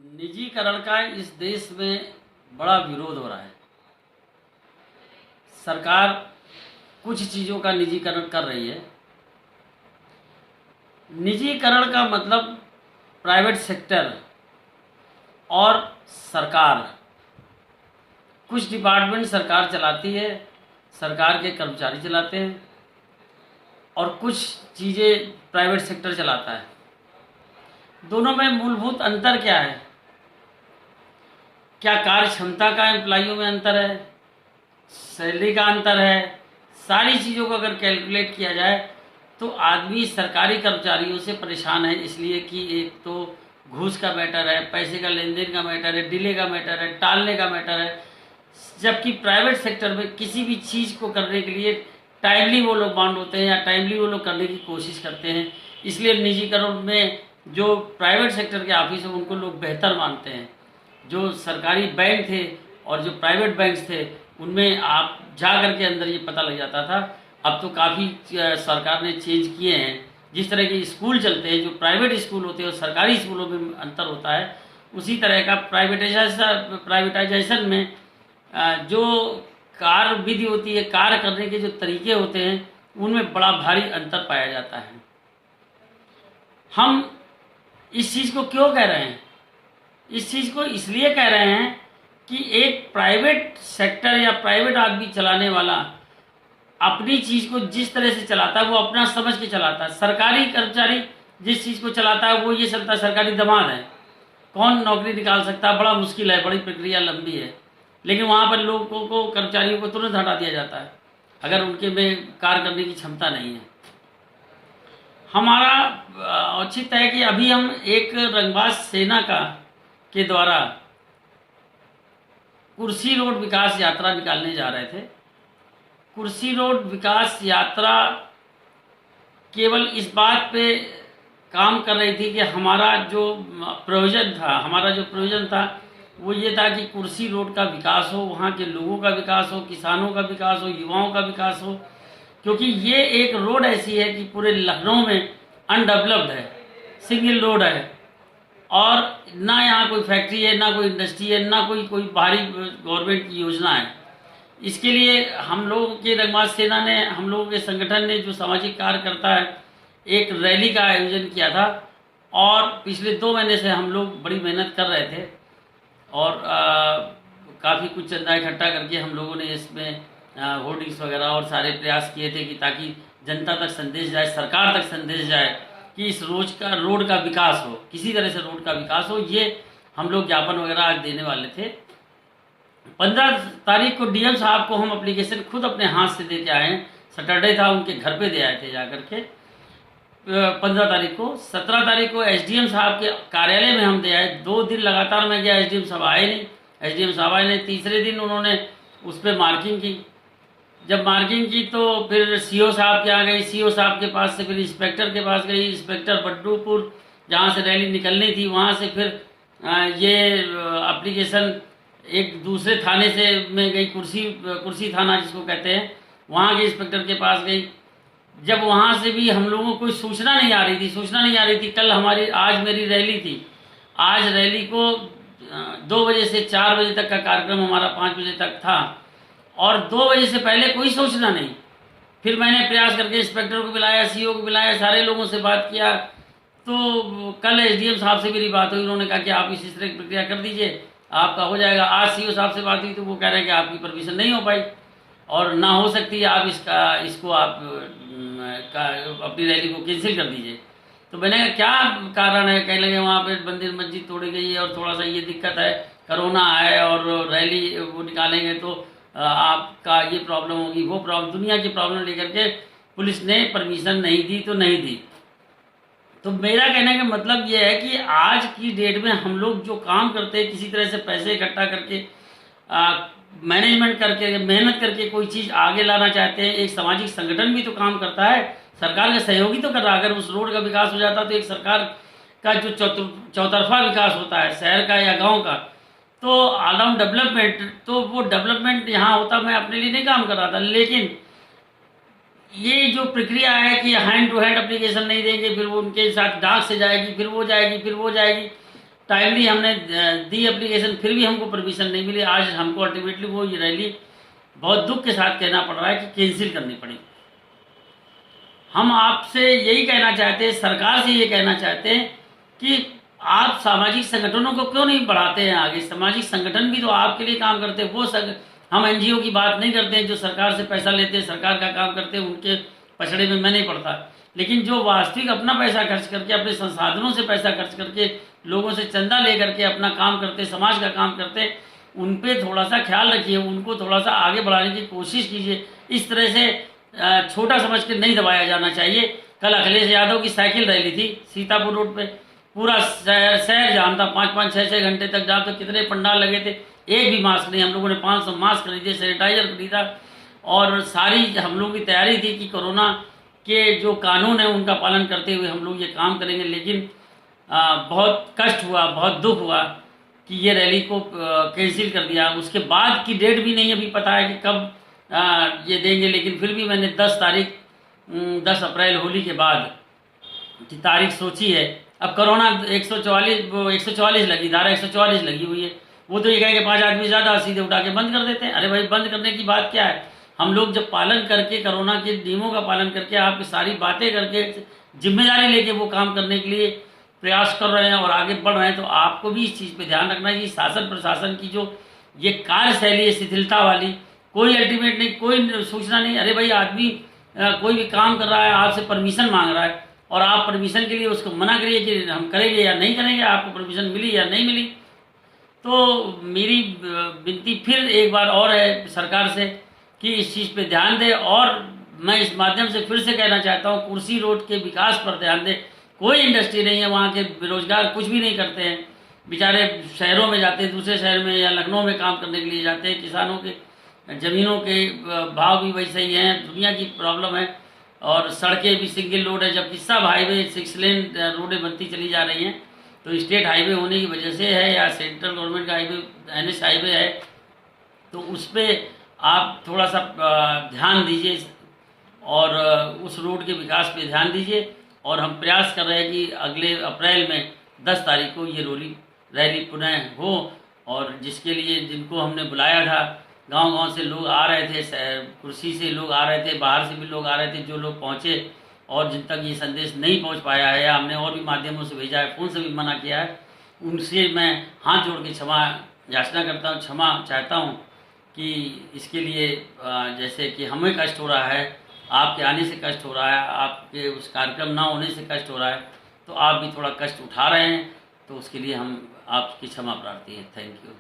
निजीकरण का इस देश में बड़ा विरोध हो रहा है। सरकार कुछ चीज़ों का निजीकरण कर रही है। निजीकरण का मतलब प्राइवेट सेक्टर और सरकार, कुछ डिपार्टमेंट सरकार चलाती है, सरकार के कर्मचारी चलाते हैं, और कुछ चीज़ें प्राइवेट सेक्टर चलाता है। दोनों में मूलभूत अंतर क्या है? क्या कार्य क्षमता का एम्प्लॉइयों में अंतर है, सैलरी का अंतर है? सारी चीज़ों को अगर कैलकुलेट किया जाए तो आदमी सरकारी कर्मचारियों से परेशान है, इसलिए कि एक तो घूस का मैटर है, पैसे का लेन देन का मैटर है, डिले का मैटर है, टालने का मैटर है। जबकि प्राइवेट सेक्टर में किसी भी चीज़ को करने के लिए टाइमली वो लोग बाउंड होते हैं या टाइमली वो लोग करने की कोशिश करते हैं। इसलिए निजीकरण में जो प्राइवेट सेक्टर के ऑफिस हैं उनको लोग बेहतर मानते हैं। जो सरकारी बैंक थे और जो प्राइवेट बैंक्स थे उनमें आप जा कर के अंदर ये पता लग जाता था। अब तो काफ़ी सरकार ने चेंज किए हैं। जिस तरह के स्कूल चलते हैं, जो प्राइवेट स्कूल होते हैं और सरकारी स्कूलों में अंतर होता है, उसी तरह का प्राइवेटाइजेशन में जो कार्य विधि होती है, कार्य करने के जो तरीके होते हैं, उनमें बड़ा भारी अंतर पाया जाता है। हम इस चीज़ को क्यों कह रहे हैं? इस चीज़ को इसलिए कह रहे हैं कि एक प्राइवेट सेक्टर या प्राइवेट आदमी चलाने वाला अपनी चीज़ को जिस तरह से चलाता है वो अपना समझ के चलाता है। सरकारी कर्मचारी जिस चीज़ को चलाता है वो ये चलता है, सरकारी दमाद है, कौन नौकरी निकाल सकता है, बड़ा मुश्किल है, बड़ी प्रक्रिया लंबी है। लेकिन वहाँ पर लोगों को, कर्मचारियों को तुरंत हटा दिया जाता है अगर उनके में कार्य करने की क्षमता नहीं है। हमारा औचित्य है कि अभी हम एक रंगबाज सेना के द्वारा कुर्सी रोड विकास यात्रा निकालने जा रहे थे। कुर्सी रोड विकास यात्रा केवल इस बात पे काम कर रही थी कि हमारा जो प्रयोजन था वो ये था कि कुर्सी रोड का विकास हो, वहाँ के लोगों का विकास हो, किसानों का विकास हो, युवाओं का विकास हो। क्योंकि ये एक रोड ऐसी है कि पूरे लखनऊ में अनडेवलप्ड है, सिंगल रोड है, और ना यहाँ कोई फैक्ट्री है, ना कोई इंडस्ट्री है, ना कोई बाहरी गवर्नमेंट की योजना है। इसके लिए हम लोगों के रंगबाज सेना ने, हम लोगों के संगठन ने, जो सामाजिक कार्य करता है, एक रैली का आयोजन किया था। और पिछले 2 महीने से हम लोग बड़ी मेहनत कर रहे थे और काफ़ी कुछ चंदा इकट्ठा करके हम लोगों ने इसमें होर्डिंग्स वगैरह और सारे प्रयास किए थे कि ताकि जनता तक संदेश जाए, सरकार तक संदेश जाए कि इस रोड का विकास हो, किसी तरह से रोड का विकास हो। ये हम लोग ज्ञापन वगैरह आज देने वाले थे। 15 तारीख को डीएम साहब को हम एप्लीकेशन खुद अपने हाथ से दे के आए हैं। सैटरडे था, उनके घर पे दे आए थे जा करके 15 तारीख को। 17 तारीख को एसडीएम साहब के कार्यालय में हम दे आए। 2 दिन लगातार मैं गया, एसडीएम साहब आए नहीं। एसडीएम साहब आए नहीं। तीसरे दिन उन्होंने उस पर मार्किंग की। जब मार्किंग की तो फिर सीओ साहब के यहाँ गई, सीओ साहब के पास से फिर इंस्पेक्टर के पास गई, इंस्पेक्टर बड्डूपुर जहाँ से रैली निकलनी थी वहाँ से फिर ये एप्लीकेशन एक दूसरे थाने से में गई, कुर्सी थाना जिसको कहते हैं, वहाँ के इंस्पेक्टर के पास गई। जब वहाँ से भी हम लोगों को कोई सूचना नहीं आ रही थी। कल आज मेरी रैली थी। आज रैली को 2 बजे से 4 बजे तक का कार्यक्रम हमारा 5 बजे तक था और 2 बजे से पहले कोई सूचना नहीं। फिर मैंने प्रयास करके इंस्पेक्टर को बुलाया, सीओ को बुलाया, सारे लोगों से बात किया। तो कल एसडीएम साहब से मेरी बात हुई, उन्होंने कहा कि आप इस तरह की प्रक्रिया कर दीजिए, आपका हो जाएगा। आज सीओ साहब से बात हुई तो वो कह रहे हैं कि आपकी परमिशन नहीं हो पाई और ना हो सकती है, आप इसको आप अपनी रैली को कैंसिल कर दीजिए। तो मैंने कहा क्या कारण है? कहने लगे वहाँ पे मंदिर मस्जिद तोड़ी गई है और थोड़ा सा ये दिक्कत है, कोरोना है और रैली वो निकालेंगे तो आपका ये प्रॉब्लम होगी, वो प्रॉब्लम, दुनिया की प्रॉब्लम लेकर के पुलिस ने परमिशन नहीं दी तो नहीं दी। तो मेरा कहने का मतलब ये है कि आज की डेट में हम लोग जो काम करते हैं, किसी तरह से पैसे इकट्ठा करके मैनेजमेंट करके, मेहनत करके कोई चीज़ आगे लाना चाहते हैं। एक सामाजिक संगठन भी तो काम करता है, सरकार का सहयोगी तो कर रहा है। अगर उस रोड का विकास हो जाता तो एक सरकार का जो चौतरफा विकास होता है शहर का या गांव का, तो ऑल राउंड डेवलपमेंट, तो वो डेवलपमेंट यहाँ होता। मैं अपने लिए नहीं काम कर रहा था, लेकिन ये जो प्रक्रिया है कि हैंड टू हैंड एप्लीकेशन नहीं देंगे, फिर वो उनके साथ डाक से जाएगी, फिर वो जाएगी, टाइमली हमने दी एप्लीकेशन, फिर भी हमको परमिशन नहीं मिली। आज हमको अल्टीमेटली वो ये रैली बहुत दुख के साथ कहना पड़ रहा है कि कैंसिल करनी पड़ी। हम आपसे यही कहना चाहते हैं, सरकार से ये कहना चाहते हैं कि आप सामाजिक संगठनों को क्यों नहीं बढ़ाते हैं आगे। सामाजिक संगठन भी तो आपके लिए काम करते हैं। हम एनजीओ की बात नहीं करते हैं जो सरकार से पैसा लेते हैं, सरकार का काम करते हैं, उनके पछड़े में मैं नहीं पड़ता। लेकिन जो वास्तविक अपना पैसा खर्च करके, अपने संसाधनों से पैसा खर्च करके, लोगों से चंदा ले करके अपना काम करते, समाज का काम करते, उन पे थोड़ा सा ख्याल रखिए, उनको थोड़ा सा आगे बढ़ाने की कोशिश कीजिए। इस तरह से छोटा समझ के नहीं दबाया जाना चाहिए। कल अखिलेश यादव की साइकिल रैली थी सीतापुर रोड पे, पूरा शहर जाम था, 5-5, 6-6 घंटे तक जाम। तो कितने पंडाल लगे थे, एक भी मास्क नहीं। हम लोगों ने 500 मास्क खरीदे, सैनिटाइजर खरीदा, और सारी हम लोगों की तैयारी थी कि कोरोना के जो कानून है उनका पालन करते हुए हम लोग ये काम करेंगे। लेकिन बहुत कष्ट हुआ, बहुत दुख हुआ कि ये रैली को कैंसिल कर दिया। उसके बाद की डेट भी नहीं अभी पता है कि कब ये देंगे। लेकिन फिर भी मैंने 10 अप्रैल होली के बाद की तारीख सोची है। अब कोरोना 144 लगी, धारा 144 लगी हुई है। वो तो ये कहेंगे 5 आदमी ज़्यादा, सीधे उठा के बंद कर देते हैं। अरे भाई, बंद करने की बात क्या है। हम लोग जब पालन करके, कोरोना के नियमों का पालन करके, आपकी सारी बातें करके, जिम्मेदारी लेके वो काम करने के लिए प्रयास कर रहे हैं और आगे बढ़ रहे हैं, तो आपको भी इस चीज़ पे ध्यान रखना है कि शासन प्रशासन की जो ये कार्यशैली है शिथिलता वाली, कोई अल्टीमेट नहीं, कोई सूचना नहीं। अरे भाई, आदमी कोई भी काम कर रहा है, आपसे परमिशन मांग रहा है, और आप परमिशन के लिए उसको मना करिए कि हम करेंगे या नहीं करेंगे, आपको परमिशन मिली या नहीं मिली। तो मेरी विनती फिर एक बार और है सरकार से कि इस चीज़ पे ध्यान दे। और मैं इस माध्यम से फिर से कहना चाहता हूँ, कुर्सी रोड के विकास पर ध्यान दे। कोई इंडस्ट्री नहीं है वहाँ के, बेरोजगार कुछ भी नहीं करते हैं, बेचारे शहरों में जाते हैं, दूसरे शहर में या लखनऊ में काम करने के लिए जाते हैं। किसानों के ज़मीनों के भाव भी वैसे ही हैं, दुनिया की प्रॉब्लम है। और सड़कें भी सिंगल रोड है, जबकि सब हाईवे 6 लेन रोडें बनती चली जा रही हैं। तो स्टेट हाईवे होने की वजह से है, या सेंट्रल गवर्नमेंट का हाईवे, NH हाईवे है, तो उस पर आप थोड़ा सा ध्यान दीजिए और उस रोड के विकास पे ध्यान दीजिए। और हम प्रयास कर रहे हैं कि अगले अप्रैल में 10 तारीख को ये रैली पुनः हो, और जिसके लिए जिनको हमने बुलाया था, गांव-गांव से लोग आ रहे थे, कुर्सी से लोग आ रहे थे, बाहर से भी लोग आ रहे थे। जो लोग पहुँचे और जिन तक ये संदेश नहीं पहुँच पाया है, या हमने और भी माध्यमों से भेजा है, फ़ोन से भी मना किया है, उनसे मैं हाथ जोड़ के क्षमा याचना करता हूँ, क्षमा चाहता हूँ कि इसके लिए जैसे कि हमें कष्ट हो रहा है, आपके आने से कष्ट हो रहा है, आपके उस कार्यक्रम ना होने से कष्ट हो रहा है, तो आप भी थोड़ा कष्ट उठा रहे हैं, तो उसके लिए हम आपकी क्षमा प्रार्थी हैं। Thank you.